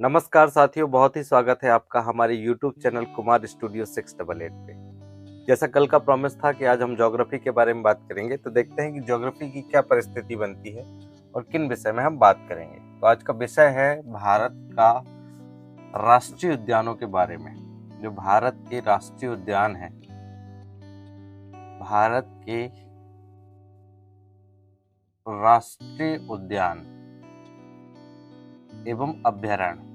नमस्कार साथियों, बहुत ही स्वागत है आपका हमारे YouTube चैनल कुमार स्टूडियो 688 पे। जैसा कल का प्रॉमिस था कि आज हम ज्योग्राफी के बारे में बात करेंगे, तो देखते हैं कि ज्योग्राफी की क्या परिस्थिति बनती है और किन विषय में हम बात करेंगे। तो आज का विषय है भारत का राष्ट्रीय उद्यानों के बारे में। जो भारत के राष्ट्रीय उद्यान हैं, भारत के राष्ट्रीय उद्यान एवं अभयारण्य।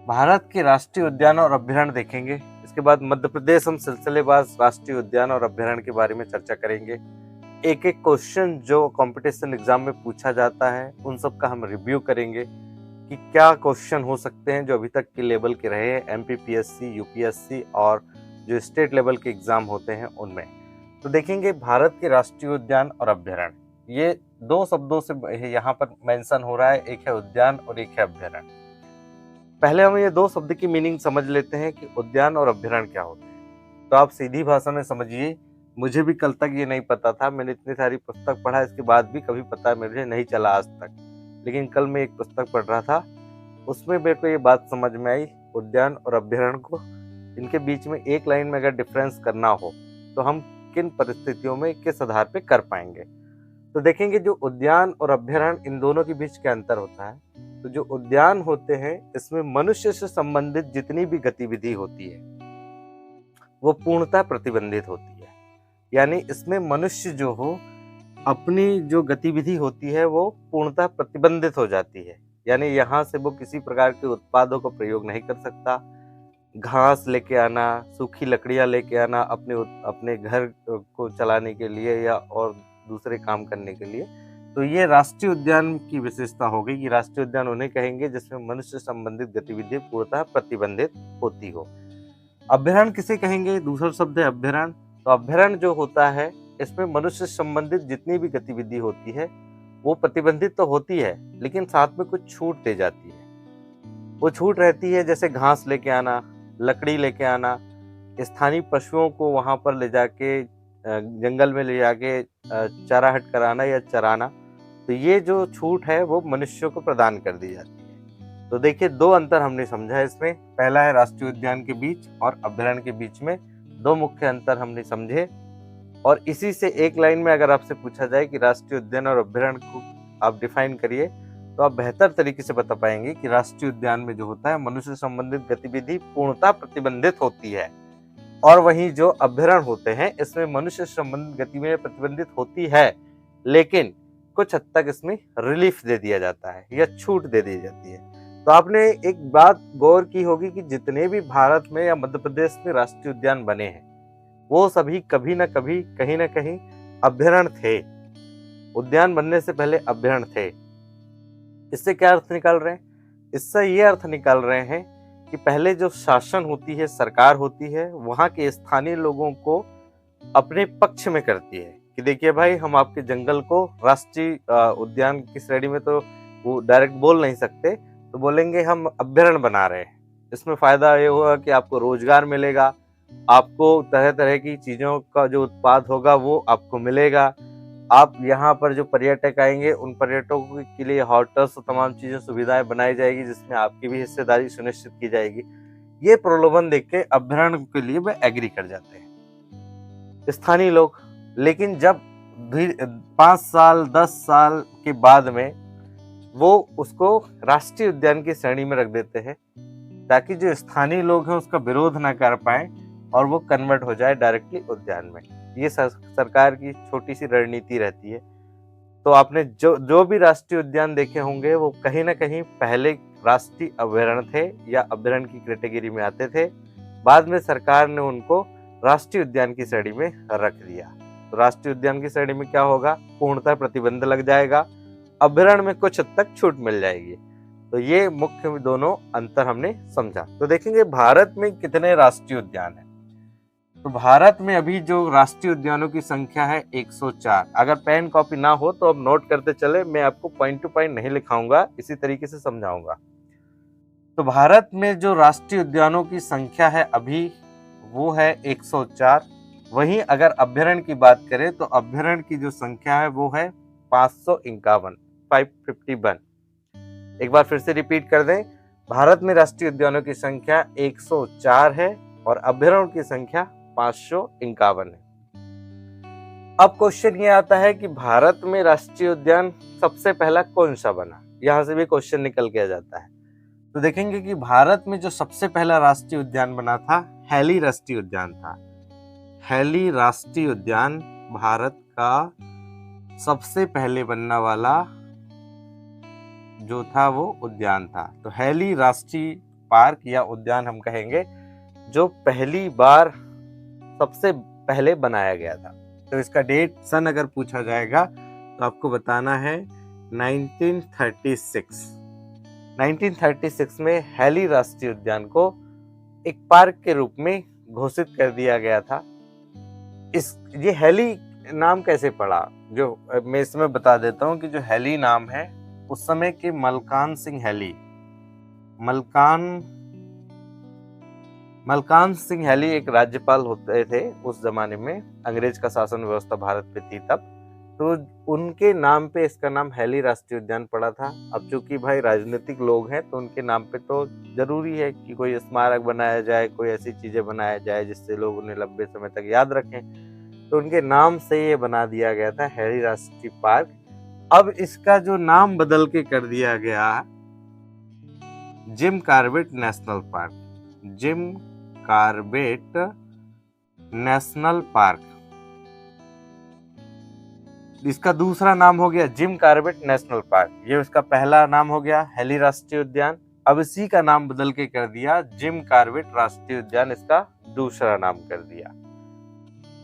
भारत के राष्ट्रीय उद्यान और अभयारण्य देखेंगे। इसके बाद मध्य प्रदेश हम सिलसिलेवार राष्ट्रीय उद्यान और अभयारण्य के बारे में चर्चा करेंगे। एक एक क्वेश्चन जो कंपटीशन एग्जाम में पूछा जाता है उन सब का हम रिव्यू करेंगे कि क्या क्वेश्चन हो सकते हैं जो अभी तक के लेवल के रहे हैं, एमपीपीएससी, यूपीएससी और जो स्टेट लेवल के एग्जाम होते हैं उनमें। तो देखेंगे भारत के राष्ट्रीय उद्यान और अभयारण्य, ये दो शब्दों से यहाँ पर मेंशन हो रहा है, एक है उद्यान और एक है अभयारण्य। पहले हम ये दो शब्द की मीनिंग समझ लेते हैं कि उद्यान और अभयारण्य क्या होते हैं। तो आप सीधी भाषा में समझिए, मुझे भी कल तक ये नहीं पता था। मैंने इतनी सारी पुस्तक पढ़ा, इसके बाद भी कभी पता मुझे नहीं चला आज तक। लेकिन कल मैं एक पुस्तक पढ़ रहा था, उसमें मेरे को ये बात समझ में आई, उद्यान और अभयारण्य को इनके बीच में एक लाइन में अगर डिफरेंस करना हो तो हम किन परिस्थितियों में किस आधार पे कर पाएंगे। तो देखेंगे जो उद्यान और अभयारण्य, इन दोनों के बीच क्या अंतर होता है। तो जो उद्यान होते हैं इसमें मनुष्य से संबंधित जितनी भी गतिविधि होती है वो पूर्णतः प्रतिबंधित होती है। यानी इसमें मनुष्य जो हो अपनी जो गतिविधि होती है वो पूर्णतः प्रतिबंधित हो जाती है। यानी यहाँ से वो किसी प्रकार के उत्पादों का प्रयोग नहीं कर सकता। घास लेके आना, सूखी लकड़ियां लेके आना अपने घर को चलाने के लिए या और दूसरे काम करने के लिए, तो ये राष्ट्रीय उद्यान की विशेषता हो गई कि राष्ट्रीय उद्यान उन्हें कहेंगे जिसमें मनुष्य से संबंधित गतिविधि पूर्णतः प्रतिबंधित होती हो। अभयारण्य किसे कहेंगे? दूसरा शब्द है अभयारण्य। तो अभयारण्य जो होता है इसमें मनुष्य से संबंधित जितनी भी गतिविधि होती है वो प्रतिबंधित तो होती है, लेकिन साथ में कुछ छूट दे जाती है। वो छूट रहती है जैसे घास लेके आना, लकड़ी लेके आना, स्थानीय पशुओं को वहां पर ले जाके जंगल में ले जाके चाराहट कराना या चराना। तो ये जो छूट है वो मनुष्यों को प्रदान कर दी जाती है। तो देखिए दो अंतर हमने समझा इसमें। पहला है राष्ट्रीय उद्यान के बीच और अभयारण्य के बीच में दो मुख्य अंतर हमने समझे। और इसी से एक लाइन में अगर आपसे पूछा जाए कि राष्ट्रीय उद्यान और अभयारण्य को आप डिफाइन करिए, तो आप बेहतर तरीके से बता पाएंगे कि राष्ट्रीय उद्यान में जो होता है मनुष्य से संबंधित गतिविधि पूर्णतः प्रतिबंधित होती है, और वहीं जो अभयारण्य होते हैं इसमें मनुष्य से संबंधित गतिविधियां प्रतिबंधित होती है, लेकिन कुछ हद तक इसमें रिलीफ दे दिया जाता है या छूट दे दी जाती है। तो आपने एक बात गौर की होगी कि जितने भी भारत में या मध्य प्रदेश में राष्ट्रीय उद्यान बने हैं वो सभी कभी न कभी कहीं ना कहीं अभयारण्य थे। उद्यान बनने से पहले अभयारण्य थे। इससे क्या अर्थ निकाल रहे हैं? इससे ये अर्थ निकाल रहे हैं कि पहले जो शासन होती है, सरकार होती है, वहां के स्थानीय लोगों को अपने पक्ष में करती है कि देखिए भाई, हम आपके जंगल को राष्ट्रीय उद्यान की श्रेणी में तो वो डायरेक्ट बोल नहीं सकते, तो बोलेंगे हम अभयारण्य बना रहे हैं। इसमें फायदा ये होगा कि आपको रोजगार मिलेगा, आपको तरह तरह की चीजों का जो उत्पाद होगा वो आपको मिलेगा। आप यहाँ पर जो पर्यटक आएंगे उन पर्यटकों के लिए होटल्स और तमाम चीजें सुविधाएं बनाई जाएगी जिसमें आपकी भी हिस्सेदारी सुनिश्चित की जाएगी। ये प्रलोभन देख के अभयारण्य के लिए वे एग्री कर जाते हैं स्थानीय लोग। लेकिन जब 5 साल 10 साल के बाद में वो उसको राष्ट्रीय उद्यान की श्रेणी में रख देते हैं ताकि जो स्थानीय लोग हैं उसका विरोध ना कर पाए और वो कन्वर्ट हो जाए डायरेक्टली उद्यान में। ये सरकार की छोटी सी रणनीति रहती है। तो आपने जो भी राष्ट्रीय उद्यान देखे होंगे वो कहीं ना कहीं पहले राष्ट्रीय अभयारण्य थे या अभयारण्य की कैटेगरी में आते थे। बाद में सरकार ने उनको राष्ट्रीय उद्यान की श्रेणी में रख दिया। तो राष्ट्रीय उद्यान की श्रेणी में क्या होगा? पूर्णतः प्रतिबंध लग जाएगा, अभयारण्य में कुछ हद तक छूट मिल जाएगी। तो ये मुख्य दोनों अंतर हमने समझा। तो देखेंगे भारत में कितने राष्ट्रीय उद्यान हैं। तो भारत में अभी जो राष्ट्रीय उद्यानों की संख्या है 104। अगर पेन कॉपी ना हो तो अब नोट करते चले, मैं आपको पॉइंट टू पॉइंट नहीं लिखाऊंगा, इसी तरीके से समझाऊंगा। तो भारत में जो राष्ट्रीय उद्यानों की संख्या है अभी वो है 104। वहीं अगर अभयारण्य की बात करें तो अभयारण्य की जो संख्या है वो है 551। एक बार फिर से रिपीट कर दें, भारत में राष्ट्रीय उद्यानों की संख्या 104 है और अभ्यारण्यों की संख्या 551 है। अब क्वेश्चन ये आता है कि भारत में राष्ट्रीय उद्यान सबसे पहला कौन सा बना, यहाँ से भी क्वेश्चन निकल के आ जाता है। तो देखेंगे कि भारत में जो सबसे पहला राष्ट्रीय उद्यान बना था, हैली राष्ट्रीय उद्यान था। हैली राष्ट्रीय उद्यान भारत का सबसे पहले बनने वाला जो था वो उद्यान था। तो हैली राष्ट्रीय पार्क या उद्यान हम कहेंगे जो पहली बार सबसे पहले बनाया गया था। तो इसका डेट सन अगर पूछा जाएगा तो आपको बताना है 1936। 1936 में हैली राष्ट्रीय उद्यान को एक पार्क के रूप में घोषित कर दिया गया था। ये हैली नाम कैसे पड़ा, जो मैं इसमें बता देता हूँ कि जो हैली नाम है उस समय के मलकान सिंह हैली, मलकान सिंह हैली एक राज्यपाल होते थे उस जमाने में, अंग्रेज का शासन व्यवस्था भारत पे थी तब, तो उनके नाम पे इसका नाम हैली राष्ट्रीय उद्यान पड़ा था। अब चूंकि भाई राजनीतिक लोग हैं तो उनके नाम पे तो जरूरी है कि कोई स्मारक बनाया जाए, कोई ऐसी चीजें बनाया जाए जिससे लोग उन्हें लंबे समय तक याद रखें, तो उनके नाम से ये बना दिया गया था हैली राष्ट्रीय पार्क। अब इसका जो नाम बदल के कर दिया गया Jim Corbett national park, Jim Corbett national park, इसका दूसरा नाम हो गया जिम कॉर्बेट नेशनल पार्क। ये उसका पहला नाम हो गया हैली राष्ट्रीय उद्यान। अब इसी का नाम बदल के कर दिया जिम कॉर्बेट राष्ट्रीय उद्यान, इसका दूसरा नाम कर दिया।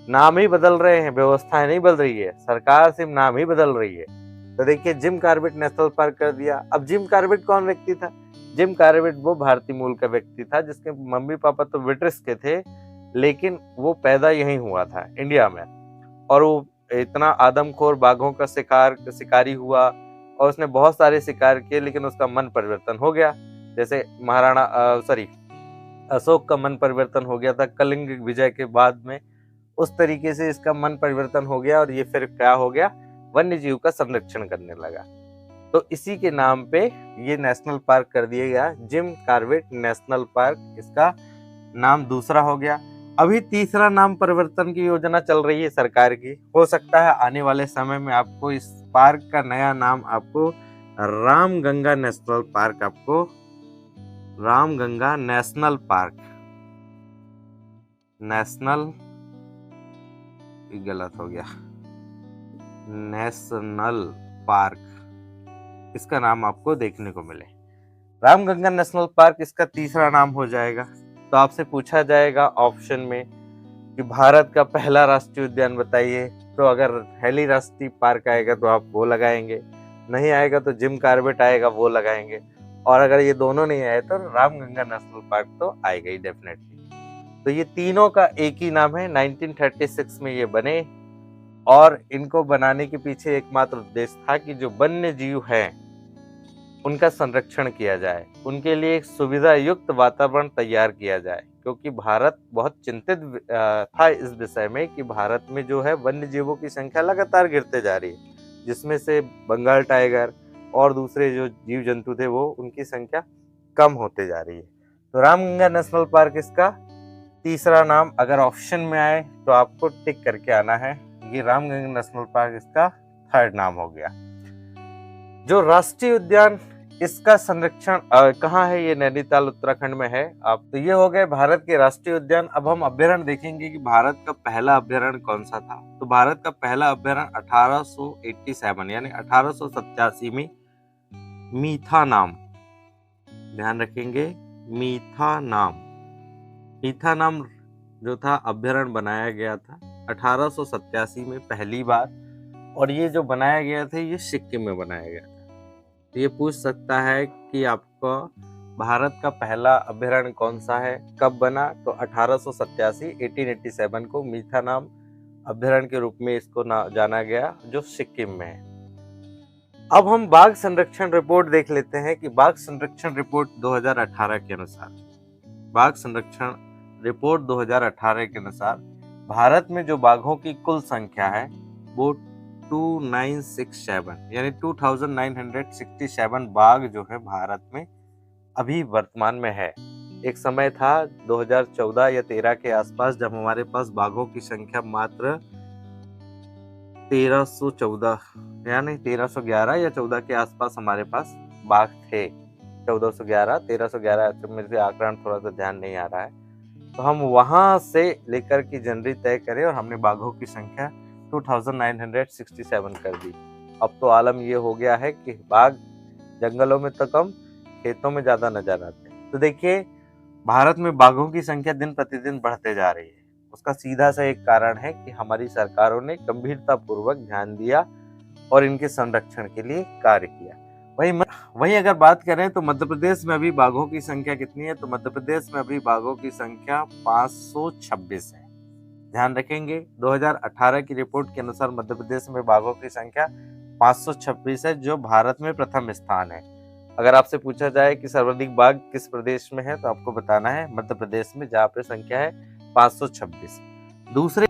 नाम ही बदल रहे हैं, व्यवस्थाएं नहीं बदल रही है, सरकार सिर्फ नाम ही बदल रही है। तो देखिए जिम कॉर्बेट नेशनल पार्क कर दिया। अब जिम कॉर्बेट कौन व्यक्ति था? जिम कॉर्बेट वो भारतीय मूल का व्यक्ति था जिसके मम्मी पापा तो ब्रिटिश के थे, लेकिन वो पैदा यहीं हुआ था इंडिया में, और वो इतना आदमखोर बाघों का शिकारी हुआ और उसने बहुत सारे शिकार किए, लेकिन उसका मन परिवर्तन हो गया। जैसे अशोक का मन परिवर्तन हो गया था कलिंग विजय के बाद में, उस तरीके से इसका मन परिवर्तन हो गया और ये फिर क्या हो गया, वन्य जीव का संरक्षण करने लगा। तो इसी के नाम पे ये नेशनल पार्क कर दिया गया जिम कॉर्बेट नेशनल पार्क, इसका नाम दूसरा हो गया। अभी तीसरा नाम परिवर्तन की योजना चल रही है सरकार की, हो सकता है आने वाले समय में आपको इस पार्क का नया नाम आपको रामगंगा नेशनल पार्क, आपको रामगंगा नेशनल पार्क, नेशनल गलत हो गया, नेशनल पार्क, इसका नाम आपको देखने को मिले। रामगंगा नेशनल पार्क इसका तीसरा नाम हो जाएगा। तो आपसे पूछा जाएगा ऑप्शन में कि भारत का पहला राष्ट्रीय उद्यान बताइए, तो अगर हैली राष्ट्रीय पार्क आएगा तो आप वो लगाएंगे, नहीं आएगा तो जिम कॉर्बेट आएगा वो लगाएंगे, और अगर ये दोनों नहीं आए तो रामगंगा नेशनल पार्क तो आएगा ही डेफिनेटली। तो ये तीनों का एक ही नाम है, 1936 में ये बने, और इनको बनाने के पीछे एकमात्र उद्देश्य था कि जो वन्य जीव हैं उनका संरक्षण किया जाए, उनके लिए एक सुविधा युक्त वातावरण तैयार किया जाए, क्योंकि भारत बहुत चिंतित था इस विषय में कि भारत में जो है वन्य जीवों की संख्या लगातार गिरते जा रही है, जिसमें से बंगाल टाइगर और दूसरे जो जीव जंतु थे वो उनकी संख्या कम होते जा रही है। तो रामगंगा नेशनल पार्क इसका तीसरा नाम अगर ऑप्शन में आए तो आपको टिक करके आना है, ये रामगंगा नेशनल पार्क इसका थर्ड नाम हो गया। जो राष्ट्रीय उद्यान इसका संरक्षण कहाँ है, ये नैनीताल उत्तराखंड में है। आप तो ये हो गए भारत के राष्ट्रीय उद्यान। अब हम अभ्यारण्य देखेंगे कि भारत का पहला अभ्यारण्य कौन सा था। तो भारत का पहला अभ्यारण्य 1887 यानी 1887 में मीठा नाम, ध्यान रखेंगे मीठा नाम जो था अभ्यारण्य बनाया गया था 1887 में पहली बार, और ये जो बनाया गया था ये सिक्किम में बनाया गया था। तो ये पूछ सकता है कि आपको भारत का पहला अभ्यारण्य कौन सा है, कब बना, तो 1887 को मीठा नाम अभ्यारण्य के रूप में इसको जाना गया जो सिक्किम में है। अब हम बाघ संरक्षण रिपोर्ट देख लेते हैं कि बाघ संरक्षण रिपोर्ट 2018 के अनुसार, बाघ संरक्षण रिपोर्ट 2018 के अनुसार भारत में जो बाघों की कुल संख्या है वो 2967 यानी 2967 बाघ जो है भारत में अभी वर्तमान में है। एक समय था 2014 या 13 के आसपास जब हमारे पास बाघों की संख्या मात्र 1314 यानी 1311 या 14 के आसपास हमारे पास बाघ थे। 1411, 1311, मेरे से आंकड़ा थोड़ा सा ध्यान नहीं आ रहा है। तो हम वहां से लेकर की जनवरी तय करें और हमने बाघों की संख्या 2967 कर दी। अब तो आलम ये हो गया है कि बाघ जंगलों में तो कम, खेतों में ज्यादा नजर आते हैं। तो देखिए, भारत में बाघों की संख्या दिन प्रतिदिन बढ़ते जा रही है। उसका सीधा सा एक कारण है कि हमारी सरकारों ने गंभीरता पूर्वक ध्यान दिया और इनके संरक्षण के लिए कार्य किया। वहीं अगर बात करें तो मध्य प्रदेश में अभी बाघों की संख्या कितनी है, तो मध्य प्रदेश में अभी बाघों की संख्या 526 है। ध्यान रखेंगे, 2018 की रिपोर्ट के अनुसार मध्य प्रदेश में बाघों की संख्या 526 है, जो भारत में प्रथम स्थान है। अगर आपसे पूछा जाए कि सर्वाधिक बाघ किस प्रदेश में है, तो आपको बताना है मध्य प्रदेश में, जहाँ पे संख्या है 526।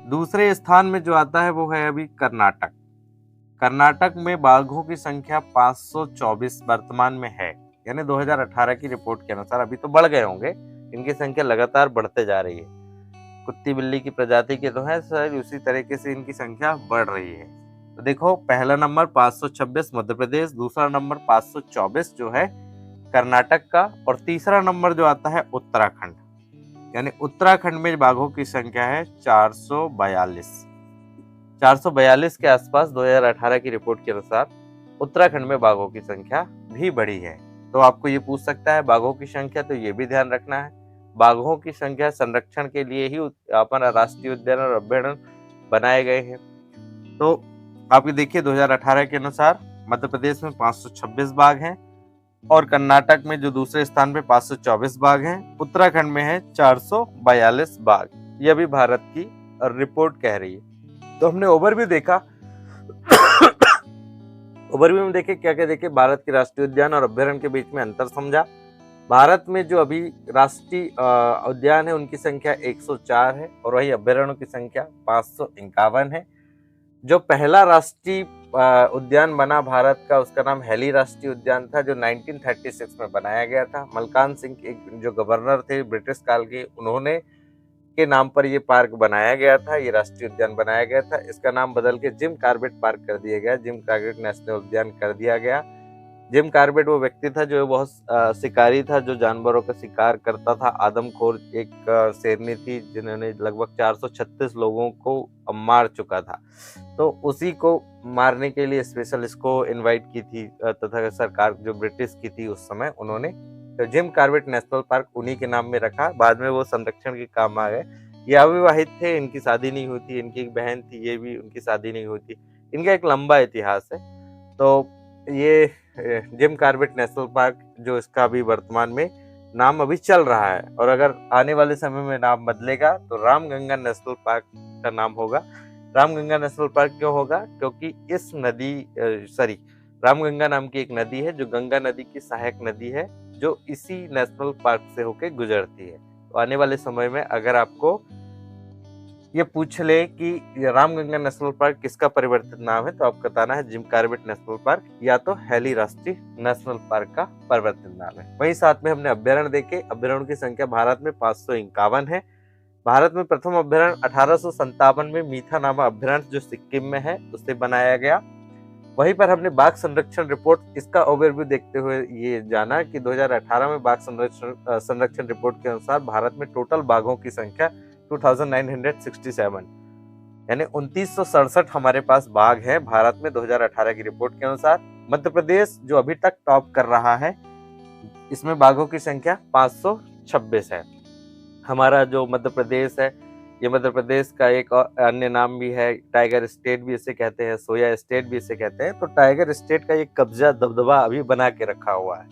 दूसरे स्थान में जो आता है वो है अभी कर्नाटक। कर्नाटक में बाघों की संख्या 524 वर्तमान में है, यानी 2018 की रिपोर्ट के अनुसार। अभी तो बढ़ गए होंगे, इनकी संख्या लगातार बढ़ते जा रही है। कुत्ती बिल्ली की प्रजाति के तो है सर, उसी तरीके से इनकी संख्या बढ़ रही है। तो देखो, पहला नंबर 526 मध्य प्रदेश, दूसरा नंबर 524 जो है कर्नाटक का, और तीसरा नंबर जो आता है उत्तराखंड, यानी उत्तराखंड में बाघों की संख्या है 442 के आसपास 2018 की रिपोर्ट के अनुसार उत्तराखंड में बाघों की संख्या भी बढ़ी है। तो आपको ये पूछ सकता है बाघों की संख्या, तो ये भी ध्यान रखना है, बाघों की संख्या संरक्षण के लिए ही अपना राष्ट्रीय उद्यान और अभ्यारण्य बनाए गए हैं। तो आप ये देखिए, 2018 के अनुसार मध्य प्रदेश में 526 बाघ हैं, और कर्नाटक में जो दूसरे स्थान पे 524 बाघ हैं, उत्तराखंड में है 442 बाघ। यह भी भारत की रिपोर्ट कह रही है। तो हमने ओवरव्यू देखा ओवरव्यू में देखे क्या क्या देखे, भारत के राष्ट्रीय उद्यान और अभ्यारण्य के बीच में अंतर समझा। भारत में जो अभी राष्ट्रीय उद्यान है उनकी संख्या 104 है, और वही अभ्यारण्यों की संख्या 551 है। जो पहला राष्ट्रीय उद्यान बना भारत का, उसका नाम हेली राष्ट्रीय उद्यान था, जो 1936 में बनाया गया था। मलकान सिंह जो गवर्नर थे ब्रिटिश काल के, उन्होंने के नाम पर ये पार्क बनाया गया था, ये राष्ट्रीय उद्यान बनाया गया था। इसका नाम बदल के जिम कॉर्बेट पार्क कर दिया गया, जिम कॉर्बेट नेशनल उद्यान कर दिया गया। जिम कॉर्बेट वो व्यक्ति था जो बहुत शिकारी था, जो जानवरों का शिकार करता था। आदमखोर एक शेरनी थी जिन्होंने लगभग 436 लोगों को मार चुका था। तो उसी को मारने के लिए स्पेशल इसको इनवाइट की थी तथा सरकार जो ब्रिटिश की थी उस समय, उन्होंने तो जिम कॉर्बेट नेशनल पार्क उन्हीं के नाम में रखा। बाद में वो संरक्षण के काम आ गए। ये अविवाहित थे, इनकी शादी नहीं हुई थी, इनकी एक बहन थी, ये भी उनकी शादी नहीं हुई थी। इनका एक लंबा इतिहास है। तो ये जिम कॉर्बेट नेशनल पार्क जो इसका अभी वर्तमान में नाम अभी चल रहा है, और अगर आने वाले समय में नाम बदलेगा तो रामगंगा नेशनल पार्क का नाम होगा। रामगंगा नेशनल पार्क क्यों होगा? क्योंकि इस रामगंगा नाम की एक नदी है जो गंगा नदी की सहायक नदी है, जो इसी नेशनल पार्क से होके गुजरती है। तो आने वाले समय में अगर आपको ये पूछ ले कि रामगंगा नेशनल पार्क किसका परिवर्तित नाम है, तो आपको बताना है जिम कॉर्बेट नेशनल पार्क या तो हेली राष्ट्रीय नेशनल पार्क का परिवर्तित नाम है। वहीं साथ में हमने अभ्यारण्य देखे। अभ्यारण्य की संख्या भारत में 551 है। भारत में प्रथम अभ्यारण्य 1857 में मीठा नामा अभ्यारण्य जो सिक्किम में है उससे बनाया गया। वहीं पर हमने बाघ संरक्षण रिपोर्ट, इसका ओवरव्यू देखते हुए ये जाना कि 2018 में बाघ संरक्षण रिपोर्ट के अनुसार भारत में टोटल बाघों की संख्या 2967 यानी 2967 हमारे पास बाघ है भारत में 2018 की रिपोर्ट के अनुसार। मध्य प्रदेश जो अभी तक टॉप कर रहा है, इसमें बाघों की संख्या 526 है। हमारा जो मध्य प्रदेश है, ये मध्य प्रदेश का एक और अन्य नाम भी है, टाइगर स्टेट भी इसे कहते हैं, सोया स्टेट भी इसे कहते हैं। तो टाइगर स्टेट का ये कब्जा दबदबा अभी बना के रखा हुआ है,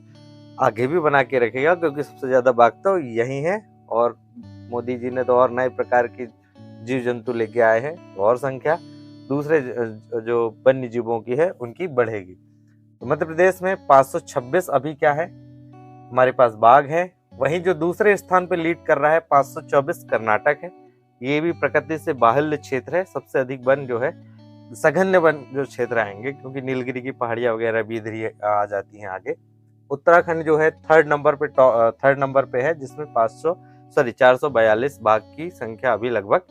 आगे भी बना के रखेगा, क्योंकि सबसे ज्यादा बाघ तो यही है। और मोदी जी ने तो और नए प्रकार की जीव जंतु लेके आए हैं, और संख्या दूसरे जो वन्य जीवों की है उनकी बढ़ेगी। तो मध्य प्रदेश में 526 अभी क्या है हमारे पास बाघ है। वहीं जो दूसरे स्थान पे लीड कर रहा है 524 कर्नाटक है। ये भी प्रकृति से बाहुल्य क्षेत्र है, सबसे अधिक वन जो है सघन्य वन जो क्षेत्र आएंगे, क्योंकि नीलगिरी की पहाड़ियां वगैरह भी इधर ही आ जाती हैं आगे। उत्तराखंड जो है थर्ड नंबर पे है, जिसमें 442 बाघ की संख्या अभी लगभग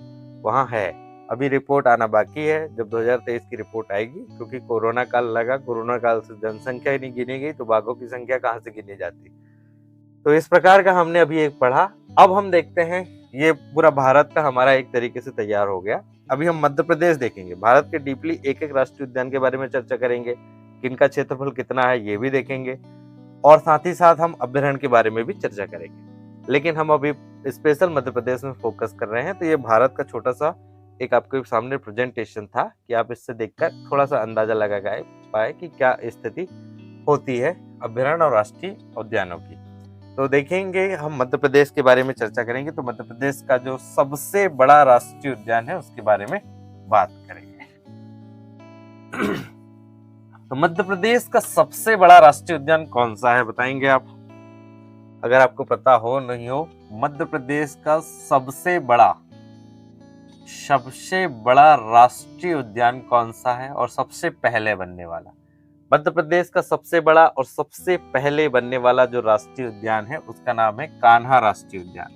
वहां है। अभी रिपोर्ट आना बाकी है, जब 2023 की रिपोर्ट आएगी, क्योंकि कोरोना काल लगा, कोरोना काल से जनसंख्या ही नहीं गिनी गई, तो बाघों की संख्या कहाँ से गिनी जाती। तो इस प्रकार का हमने अभी एक पढ़ा। अब हम देखते हैं, ये पूरा भारत का हमारा एक तरीके से तैयार हो गया। अभी हम मध्य प्रदेश देखेंगे। भारत के डीपली एक एक राष्ट्रीय उद्यान के बारे में चर्चा करेंगे, किनका क्षेत्रफल कितना है ये भी देखेंगे, और साथ ही साथ हम अभ्यारण्य के बारे में भी चर्चा करेंगे। लेकिन हम अभी स्पेशल मध्य प्रदेश में फोकस कर रहे हैं। तो ये भारत का छोटा सा एक आपके सामने प्रेजेंटेशन था, कि आप इससे देखकर थोड़ा सा अंदाजा लगा पाए कि क्या स्थिति होती है अभ्यारण्य और राष्ट्रीय उद्यानों की। तो देखेंगे, हम मध्य प्रदेश के बारे में चर्चा करेंगे। तो मध्य प्रदेश का जो सबसे बड़ा राष्ट्रीय उद्यान है उसके बारे में बात करेंगे। तो मध्य प्रदेश का सबसे बड़ा राष्ट्रीय उद्यान कौन सा है, बताएंगे आप? अगर आपको पता हो नहीं हो, मध्य प्रदेश का सबसे बड़ा राष्ट्रीय उद्यान कौन सा है और सबसे पहले बनने वाला? मध्य प्रदेश का सबसे बड़ा और सबसे पहले बनने वाला जो राष्ट्रीय उद्यान है उसका नाम है कान्हा राष्ट्रीय उद्यान।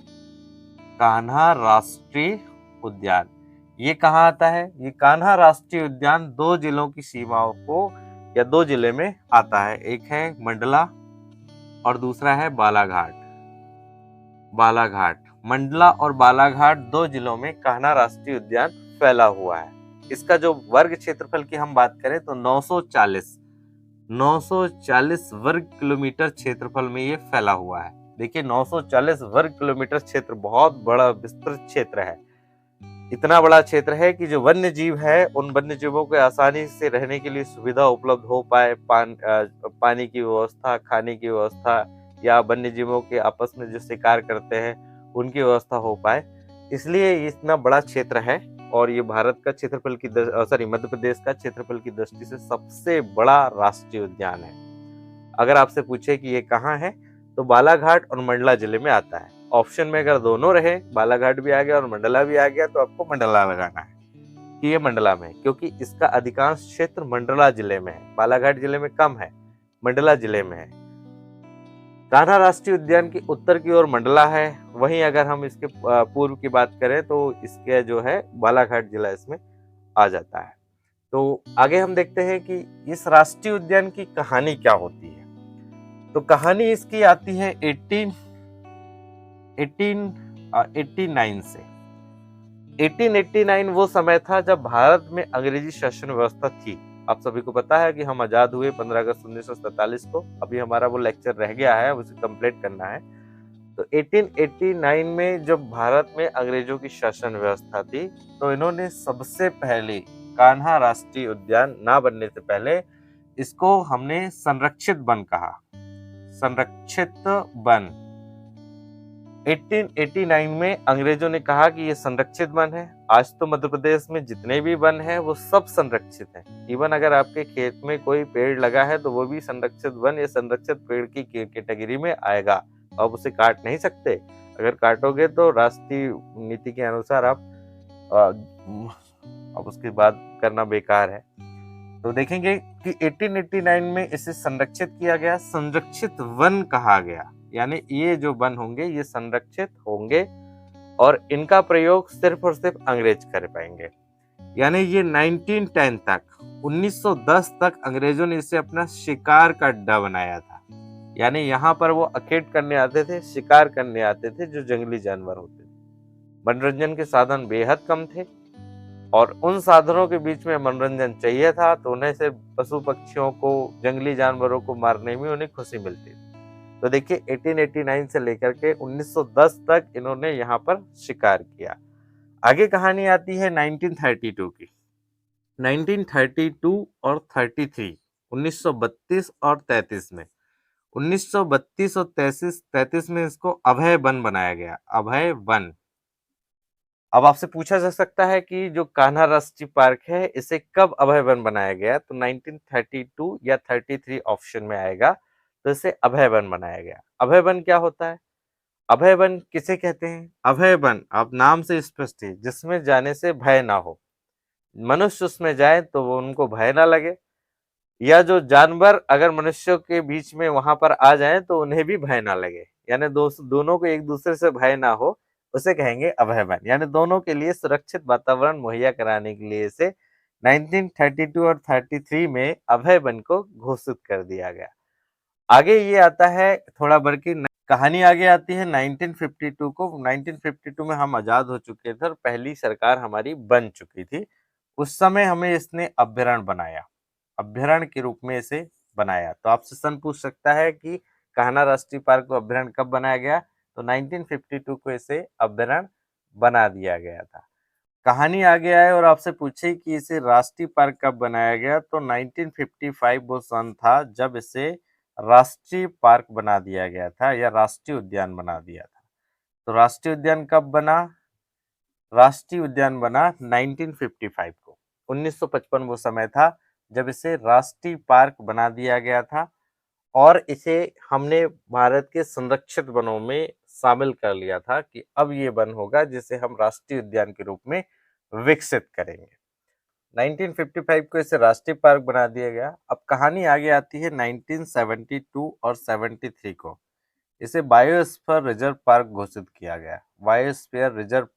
कान्हा राष्ट्रीय उद्यान ये कहाँ आता है? ये कान्हा राष्ट्रीय उद्यान 2 जिलों की सीमाओं को, या 2 जिले में आता है। एक है मंडला और दूसरा है बालाघाट। मंडला और बालाघाट 2 जिलों में कान्हा राष्ट्रीय उद्यान फैला हुआ है। इसका जो वर्ग क्षेत्रफल की हम बात करें तो 940 वर्ग किलोमीटर क्षेत्रफल में ये फैला हुआ है। देखिए, 940 वर्ग किलोमीटर क्षेत्र बहुत बड़ा विस्तृत क्षेत्र है। इतना बड़ा क्षेत्र है कि जो वन्य जीव है, उन वन्य जीवों को आसानी से रहने के लिए सुविधा उपलब्ध हो पाए, पानी की व्यवस्था, खाने की व्यवस्था, या वन्य जीवों के आपस में जो शिकार करते हैं उनकी व्यवस्था हो पाए, इसलिए इतना बड़ा क्षेत्र है। और ये भारत का क्षेत्रफल की मध्य प्रदेश का क्षेत्रफल की दृष्टि से सबसे बड़ा राष्ट्रीय उद्यान है। अगर आपसे पूछे कि ये कहाँ है, तो बालाघाट और मंडला जिले में आता है। ऑप्शन में अगर दोनों रहे, बालाघाट भी आ गया और मंडला भी आ गया, तो आपको मंडला लगाना है कि ये मंडला में, क्योंकि इसका अधिकांश क्षेत्र मंडला जिले में है। बालाघाट जिले में कम है, मंडला जिले में है। कान्हा राष्ट्रीय उद्यान की उत्तर की ओर मंडला है। वहीं अगर हम इसके पूर्व की बात करें तो इसके जो है बालाघाट जिला इसमें आ जाता है। तो आगे हम देखते हैं कि इस राष्ट्रीय उद्यान की कहानी क्या होती है। तो कहानी इसकी आती है 1889 से। 1889 वो समय था जब भारत में अंग्रेजी शासन व्यवस्था थी। आप सभी को पता है कि हम आजाद हुए 15 अगस्त 1947 को। अभी हमारा वो लेक्चर रह गया है, उसे कंप्लीट करना है। तो 1889 में जब भारत में अंग्रेजों की शासन व्यवस्था थी, तो इन्होंने सबसे पहले कान्हा राष्ट्रीय उद्यान ना बनने से पहले इसको हमने संरक्षित वन कहा। संरक्षित वन 1889 में अंग्रेजों ने कहा कि ये संरक्षित वन है। आज तो मध्य प्रदेश में जितने भी वन हैं वो सब संरक्षित हैं। इवन अगर आपके खेत में कोई पेड़ लगा है तो वो भी संरक्षित वन या संरक्षित पेड़ की कैटेगरी में आएगा। आप उसे काट नहीं सकते। अगर काटोगे तो राष्ट्रीय नीति के अनुसार आप उसकी बात करना बेकार है। तो देखेंगे कि 1889 में इसे संरक्षित किया गया, संरक्षित वन कहा गया। यानी ये जो वन होंगे ये संरक्षित होंगे और इनका प्रयोग सिर्फ और सिर्फ अंग्रेज कर पाएंगे। यानी ये 1910 तक, 1910 तक अंग्रेजों ने इसे अपना शिकार का अड्डा बनाया था। यानी यहाँ पर वो अकेट करने आते थे, शिकार करने आते थे जो जंगली जानवर होते थे। मनोरंजन के साधन बेहद कम थे और उन साधनों के बीच में मनोरंजन चाहिए था, तो उन्हें से पशु पक्षियों को, जंगली जानवरों को मारने में उन्हें खुशी मिलती थी। तो देखिए 1889 से लेकर के 1910 तक इन्होंने यहाँ पर शिकार किया। आगे कहानी आती है 1932 की। 1932 और 33, 1932 और 33 में, 1932 और 33 में इसको अभय वन बनाया गया। अभय वन। अब आपसे पूछा जा सकता है कि जो कान्हा राष्ट्रीय पार्क है इसे कब अभय वन बनाया गया, तो 1932 या 33 ऑप्शन में आएगा। तो इसे अभय वन बनाया गया। अभय वन क्या होता है? अभय वन किसे कहते हैं? अभय वन आप नाम से स्पष्ट है, जिसमें जाने से भय ना हो, मनुष्य उसमें जाए तो वो उनको भय ना लगे, या जो जानवर अगर मनुष्यों के बीच में वहां पर आ जाएं तो उन्हें भी भय ना लगे, यानी दोनों को एक दूसरे से भय ना हो, उसे कहेंगे अभय वन। यानी दोनों के लिए सुरक्षित वातावरण मुहैया कराने के लिए इसे 1932 और 33 में अभय वन को घोषित कर दिया गया। आगे ये आता है थोड़ा बढ़ की कहानी आगे आती है 1952 को। 1952 में हम आजाद हो चुके थे और पहली सरकार हमारी बन चुकी थी। उस समय हमें इसने अभ्यारण्य बनाया, अभ्यारण्य के रूप में इसे बनाया। तो आपसे सन पूछ सकता है कि कान्हा राष्ट्रीय पार्क को अभ्यारण्य कब बनाया गया, तो 1952 को इसे अभ्यारण्य बना दिया गया था। कहानी आगे आए और आपसे पूछे कि इसे राष्ट्रीय पार्क कब बनाया गया, तो 1955 वो सन था जब इसे राष्ट्रीय पार्क बना दिया गया था या राष्ट्रीय उद्यान बना दिया था। तो राष्ट्रीय उद्यान कब बना, राष्ट्रीय उद्यान बना 1955 को। 1955 वो समय था जब इसे राष्ट्रीय पार्क बना दिया गया था और इसे हमने भारत के संरक्षित वनों में शामिल कर लिया था कि अब ये वन होगा जिसे हम राष्ट्रीय उद्यान के रूप में विकसित करेंगे। 1955 को इसे राष्ट्रीय पार्क बना दिया गया। अब कहानी आगे आती है 1972 और 73 को। इसे बायोस्फीयर रिजर्व पार्क घोषित किया गया। बायोस्फीयर रिजर्व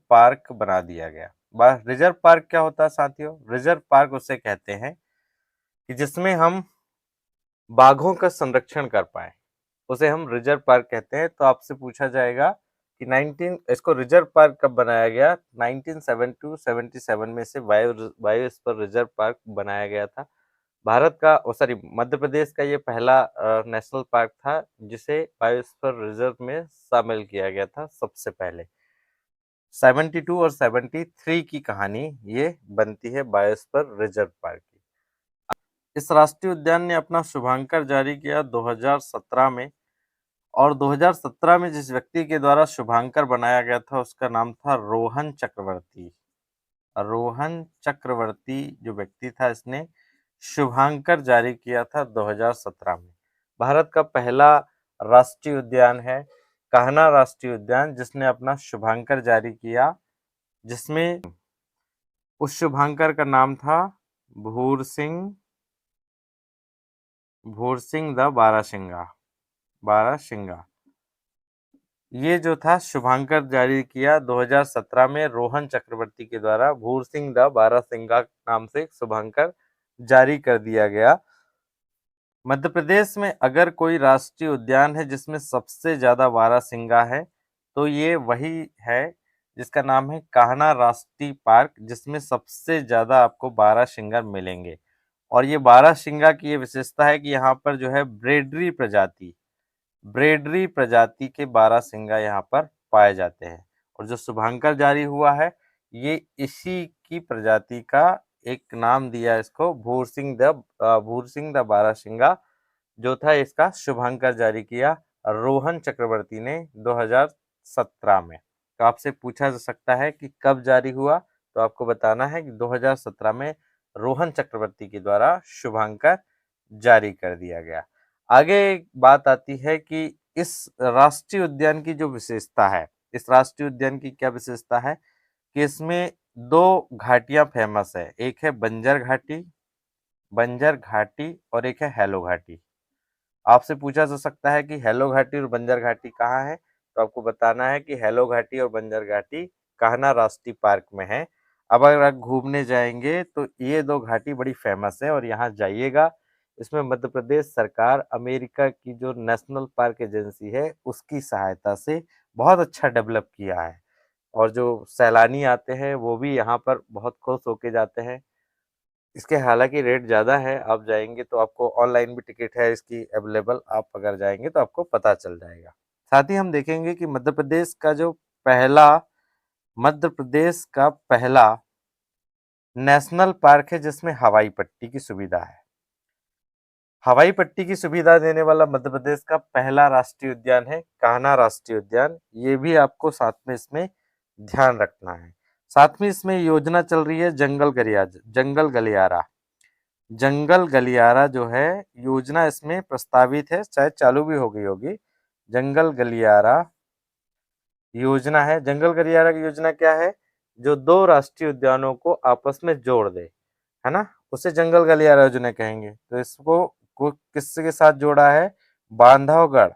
पार्क बना दिया गया। रिजर्व पार्क क्या होता है साथियों? रिजर्व पार्क उसे कहते हैं कि जिसमें हम बाघों का संरक्षण कर पाए, उसे हम रिजर्व पार्क कहते हैं। तो आपसे पूछा जाएगा कि 19 इसको रिजर्व पार्क कब बनाया गया, 1972-77 में से बायोस्फीयर रिजर्व पार्क बनाया गया था। भारत का सॉरी मध्य प्रदेश का ये पहला नेशनल पार्क था जिसे बायोस्फीयर रिजर्व में शामिल किया गया था सबसे पहले। 72 और 73 की कहानी ये बनती है बायोस्फीयर रिजर्व पार्क की। इस राष्ट्रीय उद्यान ने अपना शुभांकर जारी किया 2017 में, और 2017 में जिस व्यक्ति के द्वारा शुभांकर बनाया गया था उसका नाम था रोहन चक्रवर्ती। रोहन चक्रवर्ती जो व्यक्ति था, इसने शुभांकर जारी किया था 2017 में। भारत का पहला राष्ट्रीय उद्यान है कान्हा राष्ट्रीय उद्यान, जिसने अपना शुभांकर जारी किया, जिसमें उस शुभांकर का नाम था भूरसिंह द बारासिंगा। ये जो था शुभांकर जारी किया 2017 में रोहन चक्रवर्ती के द्वारा भूरसिंह द बारासिंगा नाम से शुभांकर जारी कर दिया गया। मध्य प्रदेश में अगर कोई राष्ट्रीय उद्यान है जिसमें सबसे ज्यादा बारासिंगा है तो ये वही है जिसका नाम है कान्हा राष्ट्रीय पार्क, जिसमें सबसे ज्यादा आपको बारासिंगा मिलेंगे। और ये बारासिंगा की ये विशेषता है कि यहाँ पर जो है ब्रेडरी प्रजाति के बारासिंगा यहाँ पर पाए जाते हैं। और जो शुभांकर जारी हुआ है ये इसी की प्रजाति का एक नाम दिया इसको भूरसिंह द बारासिंगा जो था, इसका शुभांकर जारी किया रोहन चक्रवर्ती ने 2017 में। तो आपसे पूछा जा सकता है कि कब जारी हुआ, तो आपको बताना है कि 2017 में रोहन चक्रवर्ती के द्वारा शुभांकर जारी कर दिया गया। आगे एक बात आती है कि इस राष्ट्रीय उद्यान की जो विशेषता है, इस राष्ट्रीय उद्यान की क्या विशेषता है कि इसमें दो घाटियां फेमस है। एक है बंजर घाटी और एक है हेलो घाटी। आपसे पूछा जा सकता है कि हेलो घाटी और बंजर घाटी कहाँ है, तो आपको बताना है कि हेलो घाटी और बंजर घाटी कान्हा राष्ट्रीय पार्क में है। अब अगर आप घूमने जाएंगे तो ये दो घाटी बड़ी फेमस है और यहाँ जाइएगा। इसमें मध्य प्रदेश सरकार अमेरिका की जो नेशनल पार्क एजेंसी है उसकी सहायता से बहुत अच्छा डेवलप किया है, और जो सैलानी आते हैं वो भी यहाँ पर बहुत खुश होके जाते हैं। इसके हालांकि रेट ज़्यादा है, आप जाएंगे तो आपको ऑनलाइन भी टिकट है इसकी अवेलेबल, आप अगर जाएंगे तो आपको पता चल जाएगा। साथ ही हम देखेंगे कि मध्य प्रदेश का पहला नेशनल पार्क है जिसमें हवाई पट्टी की सुविधा है। हवाई पट्टी की सुविधा देने वाला मध्य प्रदेश का पहला राष्ट्रीय उद्यान है कान्हा राष्ट्रीय उद्यान। ये भी आपको साथ में इसमें ध्यान रखना है। साथ में इसमें योजना चल रही है जंगल गलियारा जो है योजना इसमें प्रस्तावित है, शायद चालू भी हो गई होगी। जंगल गलियारा योजना है। जंगल गलियारा की योजना क्या है जो दो राष्ट्रीय उद्यानों को आपस में जोड़ दे, है ना, उसे जंगल गलियारा योजना कहेंगे। तो इसको किसके साथ जोड़ा है? बांधवगढ़,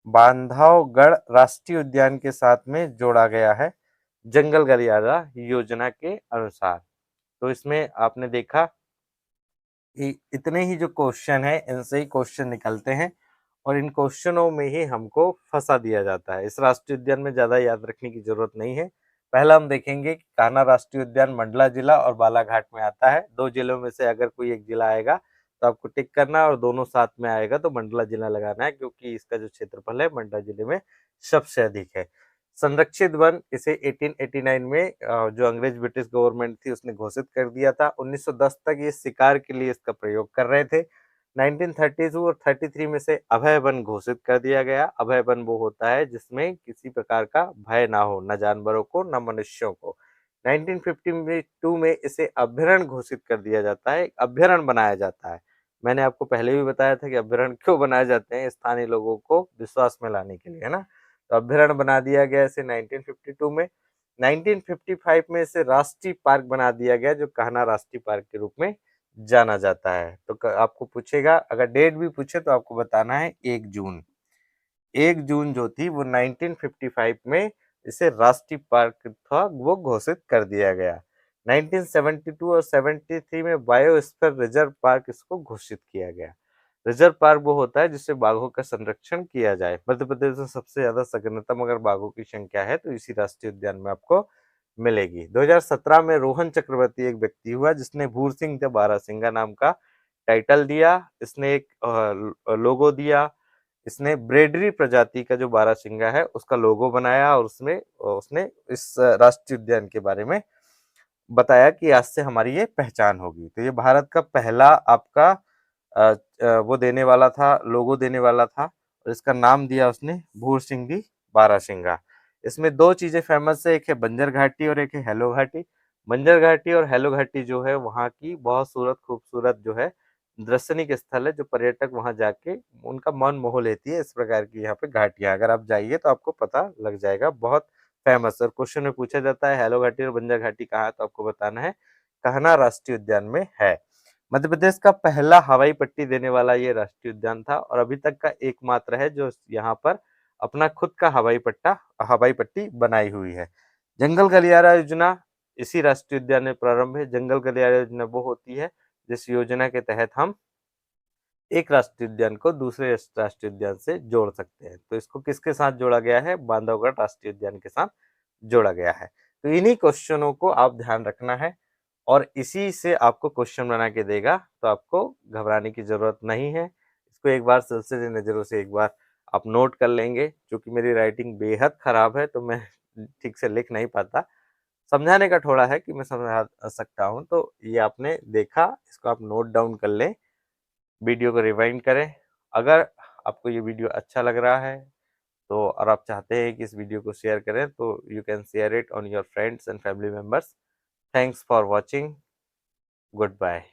बांधवगढ़ राष्ट्रीय उद्यान के साथ में जोड़ा गया है जंगल गलियारा योजना के अनुसार। तो इसमें आपने देखा कि इतने ही जो क्वेश्चन है, इनसे ही क्वेश्चन निकलते हैं और इन क्वेश्चनों में ही हमको फंसा दिया जाता है। इस राष्ट्रीय उद्यान में ज्यादा याद रखने की जरूरत नहीं है। पहला हम देखेंगे कि कान्हा राष्ट्रीय उद्यान मंडला जिला और बालाघाट में आता है। दो जिलों में से अगर कोई एक जिला आएगा तो आपको टिक करना है और दोनों साथ में आएगा तो मंडला जिला लगाना है, क्योंकि इसका जो क्षेत्रफल है मंडला जिले में सबसे अधिक है। संरक्षित वन इसे 1889 में जो अंग्रेज ब्रिटिश गवर्नमेंट थी उसने घोषित कर दिया था। 1910 तक ये शिकार के लिए इसका प्रयोग कर रहे थे। 1932 और 33 में से अभय वन घोषित कर दिया गया। अभय वन वो होता है जिसमें किसी प्रकार का भय ना हो, न जानवरों को न मनुष्यों को। 1952 में इसे अभयारण्य घोषित कर दिया जाता है, अभयारण्य बनाया जाता है। मैंने आपको पहले भी बताया था कि अभयारण्य क्यों बनाए जाते हैं, स्थानीय लोगों को विश्वास में लाने के लिए, है ना। तो अभयारण्य बना दिया गया इसे 1952 में। 1955 में इसे राष्ट्रीय पार्क बना दिया गया, जो कान्हा राष्ट्रीय पार्क के रूप में जाना जाता है। तो आपको पूछेगा, अगर डेट भी पूछे तो आपको बताना है 1 जून। 1 जून जो थी वो 1955 में इसे राष्ट्रीय पार्क था वो घोषित कर दिया गया। 1972 और 73 में बायोस्फीयर रिजर्व पार्क इसको घोषित किया गया। रिजर्व पार्क वो होता है जिससे बाघों का संरक्षण किया जाए। मध्य प्रदेश में सबसे ज्यादा सघनतम अगर बाघों की संख्या है तो इसी राष्ट्रीय उद्यान में आपको मिलेगी। 2017 में रोहन चक्रवर्ती एक व्यक्ति हुआ जिसने भूर सिंह द बारहसिंगा नाम का टाइटल दिया। इसने एक लोगो दिया। इसने ब्रेडरी प्रजाति का जो बारहसिंगा है उसका लोगो बनाया और उसमें उसने इस राष्ट्रीय उद्यान के बारे में बताया कि आज से हमारी ये पहचान होगी। तो ये भारत का पहला आपका वो देने वाला था, लोगो देने वाला था और इसका नाम दिया उसने भूर सिंह दी बारहसिंगा। इसमें दो चीजें फेमस है, एक है बंजर घाटी और एक है हेलो घाटी। बंजर घाटी और हेलो घाटी जो है वहाँ की बहुत खूबसूरत जो है दर्शनिक स्थल है, जो पर्यटक वहां जाके उनका मन मोह लेती है। इस प्रकार की यहाँ पे घाटियां, अगर आप जाइए तो आपको पता लग जाएगा, बहुत फेमस। और क्वेश्चन में पूछा जाता है हेलो घाटी और बंजर घाटी कहाँ है, तो आपको बताना है कान्हा राष्ट्रीय उद्यान में है। मध्य प्रदेश का पहला हवाई पट्टी देने वाला ये राष्ट्रीय उद्यान था और अभी तक का एकमात्र है जो यहाँ पर अपना खुद का हवाई पट्टी बनाई हुई है। जंगल गलियारा योजना इसी राष्ट्रीय उद्यान में प्रारंभ है। जंगल गलियारा योजना वो होती है जिस योजना के तहत हम एक राष्ट्रीय उद्यान को दूसरे राष्ट्रीय उद्यान से जोड़ सकते हैं। तो इसको किसके साथ जोड़ा गया है? बांधवगढ़ राष्ट्रीय उद्यान के साथ जोड़ा गया है। तो इन्हीं क्वेश्चनों को आप ध्यान रखना है और इसी से आपको क्वेश्चन बना के देगा, तो आपको घबराने की जरूरत नहीं है। इसको एक बार सिलसिले नजरों से एक बार आप नोट कर लेंगे। क्योंकि मेरी राइटिंग बेहद खराब है तो मैं ठीक से लिख नहीं पाता, समझाने का थोड़ा है कि मैं समझा सकता हूँ। तो ये आपने देखा, इसको आप नोट डाउन कर लें, वीडियो को रिवाइंड करें। अगर आपको ये वीडियो अच्छा लग रहा है तो और आप चाहते हैं कि इस वीडियो को शेयर करें तो you can share it on your friends and family members. Thanks for watching. Good bye.